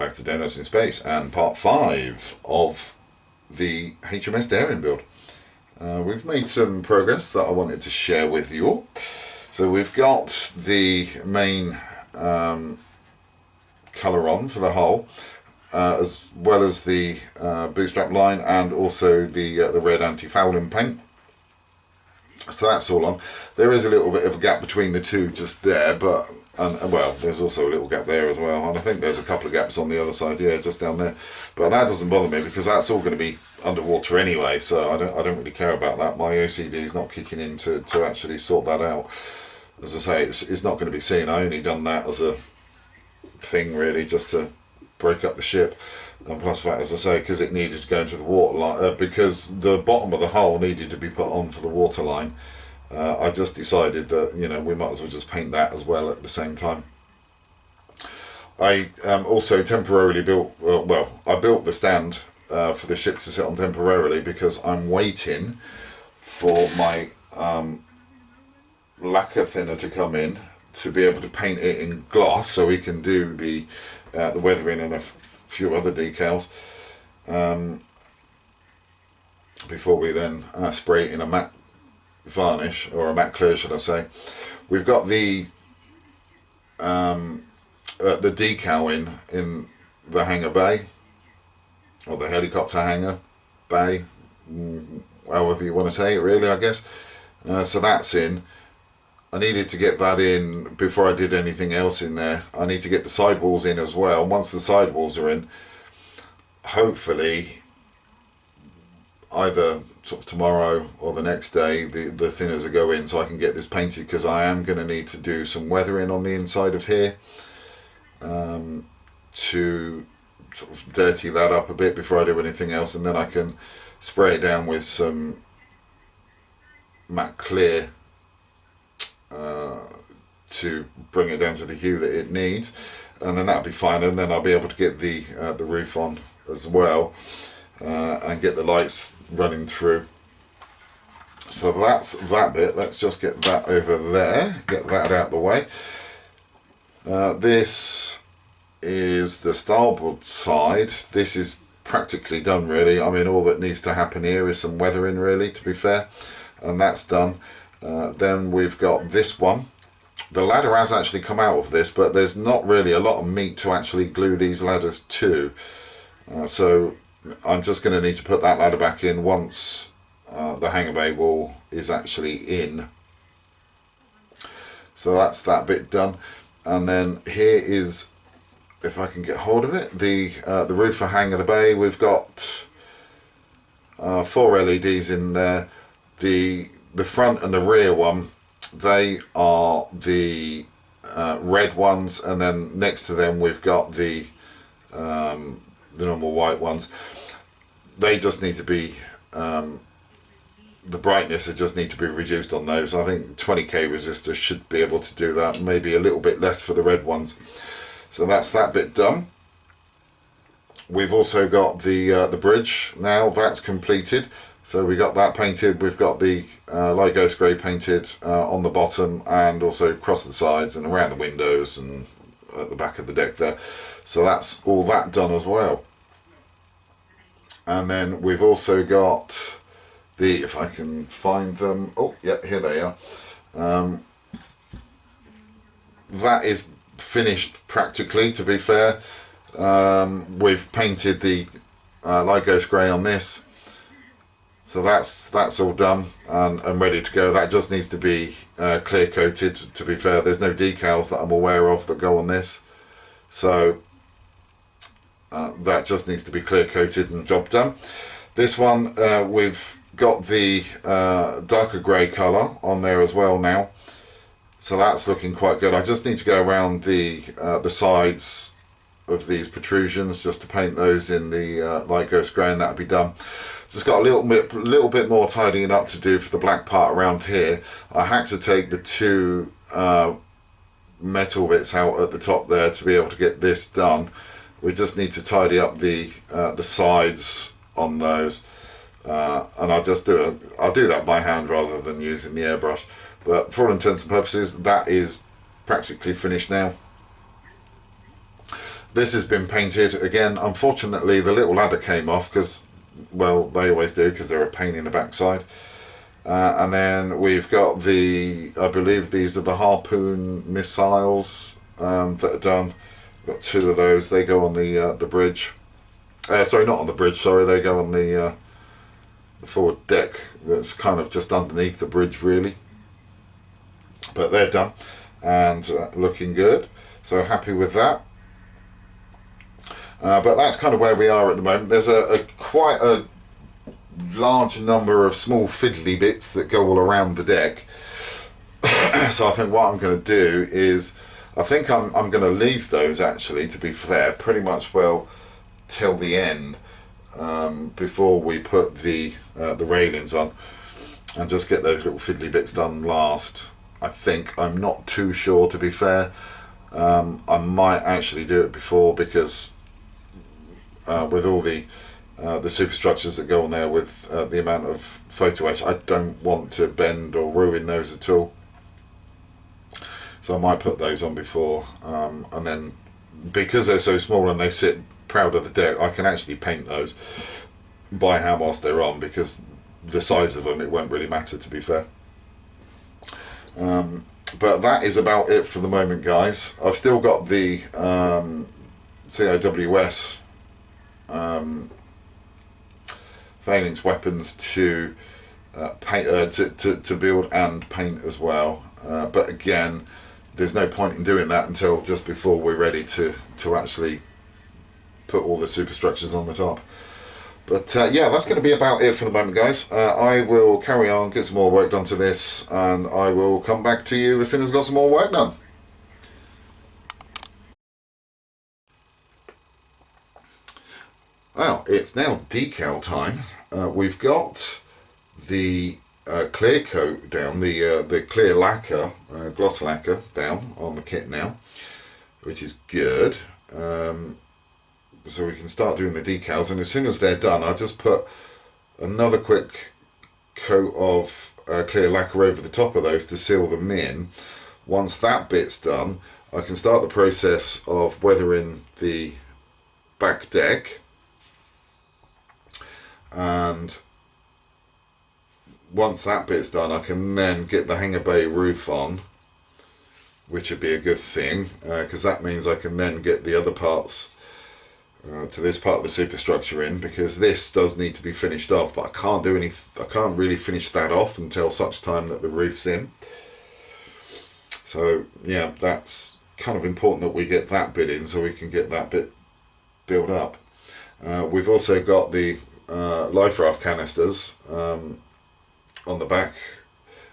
back to Dennis in Space and part 5 of the HMS Daring build. We've made some progress that I wanted to share with you all. So we've got the main colour on for the hull, as well as the bootstrap line, and also the red anti-fouling paint. So that's all on. There is a little bit of a gap between the two just there, but well, there's also a little gap there as well, and I think there's a couple of gaps on the other side, yeah, just down there. But that doesn't bother me because that's all going to be underwater anyway, so I don't really care about that. My OCD is not kicking in to actually sort that out. As I say, it's not going to be seen. I only done that as a thing really, just to break up the ship. And plus that, as I say, because it needed to go into the water line, because the bottom of the hull needed to be put on for the water line. I just decided that, you know, we might as well just paint that as well at the same time. I also temporarily built, I built the stand for the ship to sit on temporarily because I'm waiting for my lacquer thinner to come in to be able to paint it in gloss, so we can do the weathering and a few other decals before we then spray it in a matte varnish, or a matte clear should I say. We've got the decal in the hangar bay, or the helicopter hangar bay, however you want to say it really, I guess. So that's in. I needed to get that in before I did anything else in there. I need to get the sidewalls in as well. Once the sidewalls are in, hopefully either sort of tomorrow or the next day the thinners will go in so I can get this painted, because I am going to need to do some weathering on the inside of here to sort of dirty that up a bit before I do anything else, and then I can spray it down with some matte clear to bring it down to the hue that it needs, and then that'll be fine. And then I'll be able to get the roof on as well, and get the lights running through. So that's that bit. Let's just get that over there, get that out the way. This is the starboard side. This is practically done really. I mean, all that needs to happen here is some weathering really, to be fair, and that's done. Then we've got this one. The ladder has actually come out of this, but there's not really a lot of meat to actually glue these ladders to. So I'm just going to need to put that ladder back in once the hangar bay wall is actually in. So that's that bit done. And then here is, if I can get hold of it, the roof for hangar the bay. We've got 4 LEDs in there. The front and the rear one, they are the red ones, and then next to them we've got the normal white ones. They just need to be the brightness, it just need to be reduced on those. I think 20k resistor should be able to do that, maybe a little bit less for the red ones. So that's that bit done. We've also got the bridge now, that's completed. So we got that painted. We've got the light ghost grey painted on the bottom, and also across the sides and around the windows and at the back of the deck there. So that's all that done as well. And then we've also got the, if I can find them, oh yeah, here they are. That is finished practically, to be fair. We've painted the light ghost grey on this. So that's all done and ready to go. That just needs to be clear coated, to be fair. There's no decals that I'm aware of that go on this. So that just needs to be clear coated and job done. This one, we've got the darker grey colour on there as well now. So that's looking quite good. I just need to go around the sides of these protrusions just to paint those in the light ghost grey, and that'll be done. Just got a little bit more tidying up to do for the black part around here. I had to take the 2 metal bits out at the top there to be able to get this done. We just need to tidy up the sides on those, and I'll do that by hand rather than using the airbrush. But for all intents and purposes, that is practically finished now. This has been painted again. Unfortunately, the little ladder came off because, well, they always do because they're a pain in the backside. And then we've got the, I believe these are the Harpoon missiles that are done. We've got 2 of those. They go on the bridge. Sorry, not on the bridge. Sorry, they go on the forward deck. That's kind of just underneath the bridge, really. But they're done and looking good. So happy with that. But that's kind of where we are at the moment. There's quite a large number of small fiddly bits that go all around the deck. So I think what I'm going to do is, I think I'm going to leave those, actually, to be fair, pretty much well till the end, before we put the railings on, and just get those little fiddly bits done last. I think. I'm not too sure, to be fair. I might actually do it before, because with all the superstructures that go on there, with the amount of photo etch, I don't want to bend or ruin those at all. So I might put those on before, and then because they're so small and they sit proud of the deck, I can actually paint those by hand whilst they're on, because the size of them, it won't really matter, to be fair. But that is about it for the moment, guys. I've still got the CIWS phalanx weapons to paint, to build and paint as well. But again, there's no point in doing that until just before we're ready to actually put all the superstructures on the top. But yeah, that's going to be about it for the moment, guys. I will carry on, get some more work done to this, and I will come back to you as soon as I've got some more work done. Well, it's now decal time. We've got the clear coat down, the clear lacquer, gloss lacquer down on the kit now, which is good. So we can start doing the decals, and as soon as they're done, I'll just put another quick coat of clear lacquer over the top of those to seal them in. Once that bit's done, I can start the process of weathering the back deck, and once that bit's done, I can then get the hangar bay roof on, which would be a good thing, because that means I can then get the other parts to this part of the superstructure in, because this does need to be finished off, but I can't really finish that off until such time that the roof's in. So yeah, that's kind of important that we get that bit in, so we can get that bit built up. We've also got the life raft canisters on the back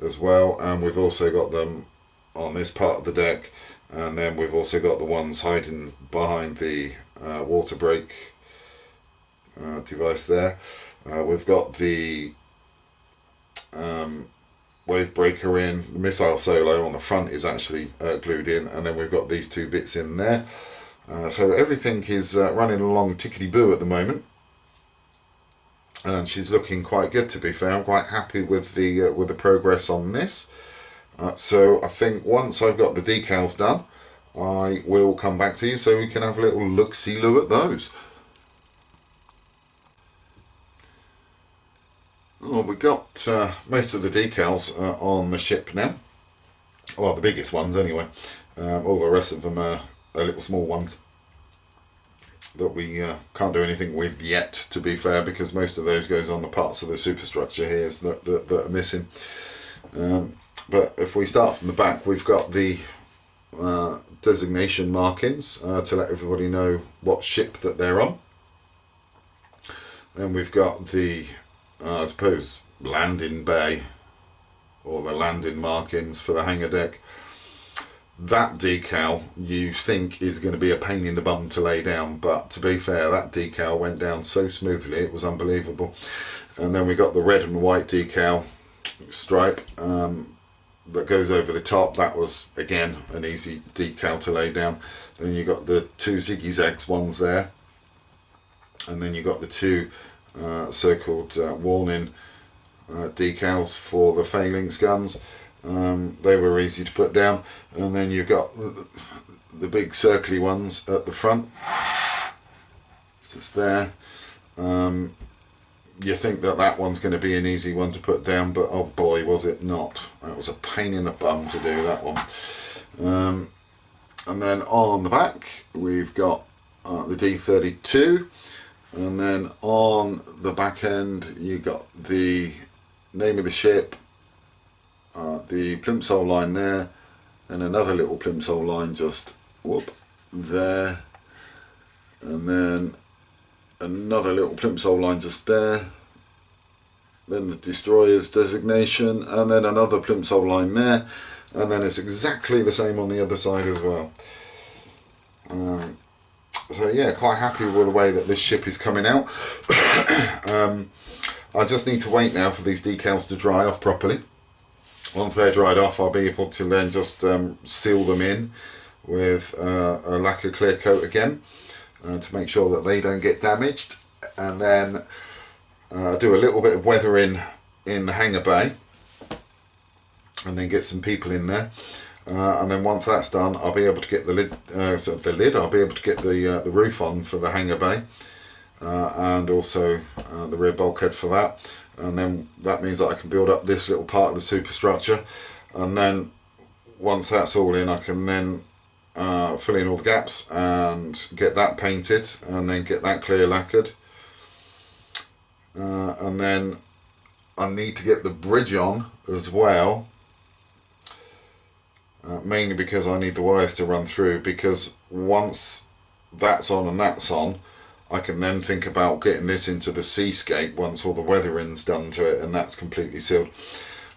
as well, and we've also got them on this part of the deck, and then we've also got the ones hiding behind the water brake device there. We've got the wave breaker in. The missile solo on the front is actually glued in, and then we've got these 2 bits in there. So everything is running along tickety-boo at the moment, and she's looking quite good, to be fair. I'm quite happy with the progress on this. So I think once I've got the decals done, I will come back to you so we can have a little look-see-loo at those. Well, we got most of the decals on the ship now. Well, the biggest ones anyway. All the rest of them are little small ones that we can't do anything with yet, to be fair, because most of those goes on the parts of the superstructure here that are missing. But if we start from the back, we've got the designation markings to let everybody know what ship that they're on. Then we've got the I suppose landing bay, or the landing markings for the hangar deck. That decal you think is going to be a pain in the bum to lay down, but to be fair, that decal went down so smoothly, it was unbelievable. And then we got the red and white decal stripe that goes over the top. That was again an easy decal to lay down. Then you got the 2 zigzag ones there, and then you got the 2 so-called warning decals for the phalanx guns. They were easy to put down, and then you've got the big circly ones at the front, just there. You think that that one's going to be an easy one to put down, but oh boy, was it not. That was a pain in the bum to do that one. And then on the back we've got the D32, and then on the back end you got the name of the ship, the plimsoll line there, and another little plimsoll line just whoop there, and then another little plimsoll line just there, then the destroyer's designation, and then another plimsoll line there, and then it's exactly the same on the other side as well. So yeah, quite happy with the way that this ship is coming out. I just need to wait now for these decals to dry off properly. Once they're dried off, I'll be able to then just seal them in with a lacquer clear coat again, to make sure that they don't get damaged, and then do a little bit of weathering in the hangar bay, and then get some people in there, and then once that's done, I'll be able to get the lid, I'll be able to get the roof on for the hangar bay, and also the rear bulkhead for that, and then that means that I can build up this little part of the superstructure, and then once that's all in, I can then fill in all the gaps and get that painted, and then get that clear lacquered, and then I need to get the bridge on as well, mainly because I need the wires to run through, because once that's on and that's on, I can then think about getting this into the seascape once all the weathering's done to it and that's completely sealed.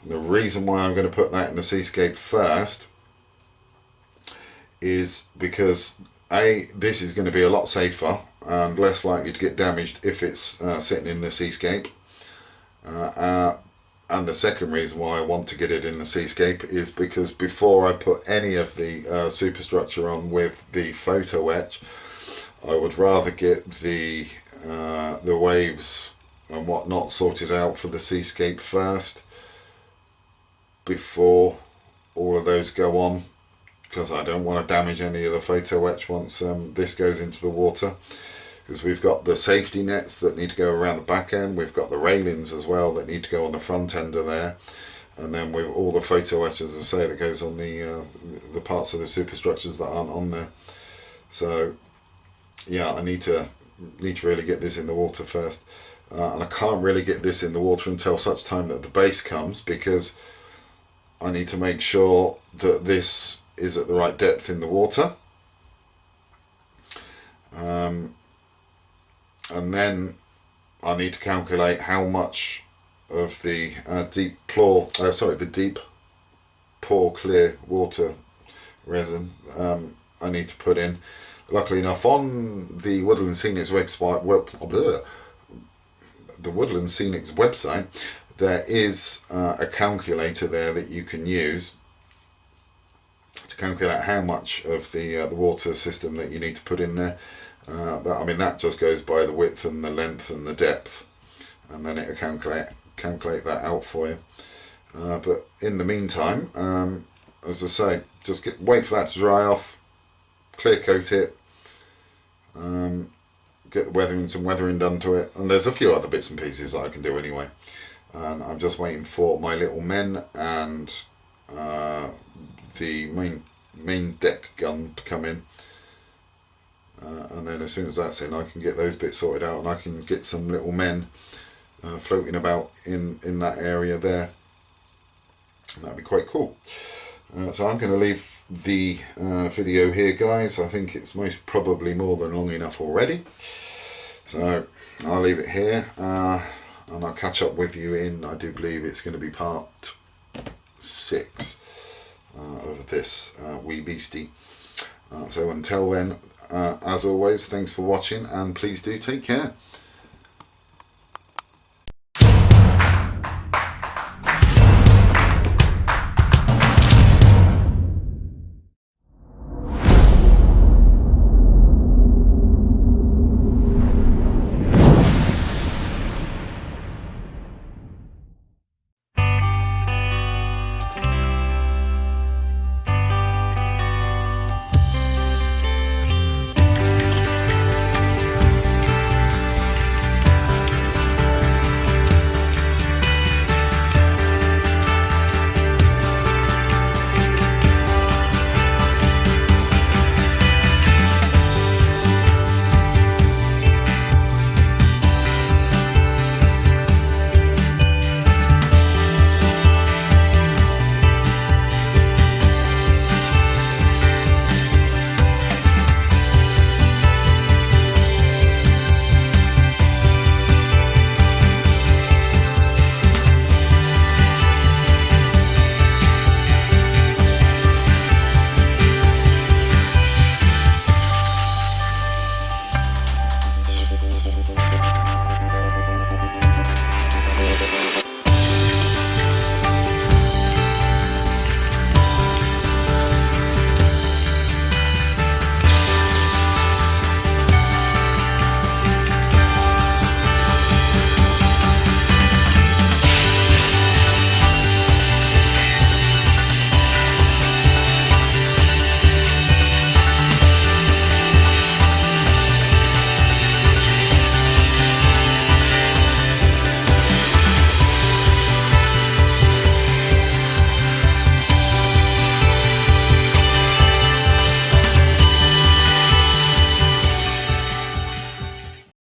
And the reason why I'm going to put that in the seascape first is because this is going to be a lot safer and less likely to get damaged if it's sitting in the seascape, and the second reason why I want to get it in the seascape is because before I put any of the superstructure on with the photo etch, I would rather get the waves and whatnot sorted out for the seascape first before all of those go on, because I don't want to damage any of the photo etch once this goes into the water, because we've got the safety nets that need to go around the back end, we've got the railings as well that need to go on the front end of there, and then with all the photo etch, as I say, that goes on the parts of the superstructures that aren't on there. So yeah, I need to really get this in the water first, and I can't really get this in the water until such time that the base comes, because I need to make sure that this is at the right depth in the water, and then I need to calculate how much of the deep pore clear water resin I need to put in. Luckily enough, on the Woodland Scenics website, there is a calculator there that you can use to calculate how much of the water system that you need to put in there. That just goes by the width and the length and the depth, and then it'll calculate that out for you. But in the meantime, as I say, just wait for that to dry off, clear coat it, get some weathering done to it, and there's a few other bits and pieces that I can do anyway. And I'm just waiting for my little men and the main deck gun to come in, and then as soon as that's in, I can get those bits sorted out, and I can get some little men floating about in that area there, and that'd be quite cool. So I'm going to leave the video here, guys. I think it's most probably more than long enough already, so I'll leave it here, and I'll catch up with you in, I do believe it's going to be part 6 of this wee beastie. So until then, as always, thanks for watching, and please do take care.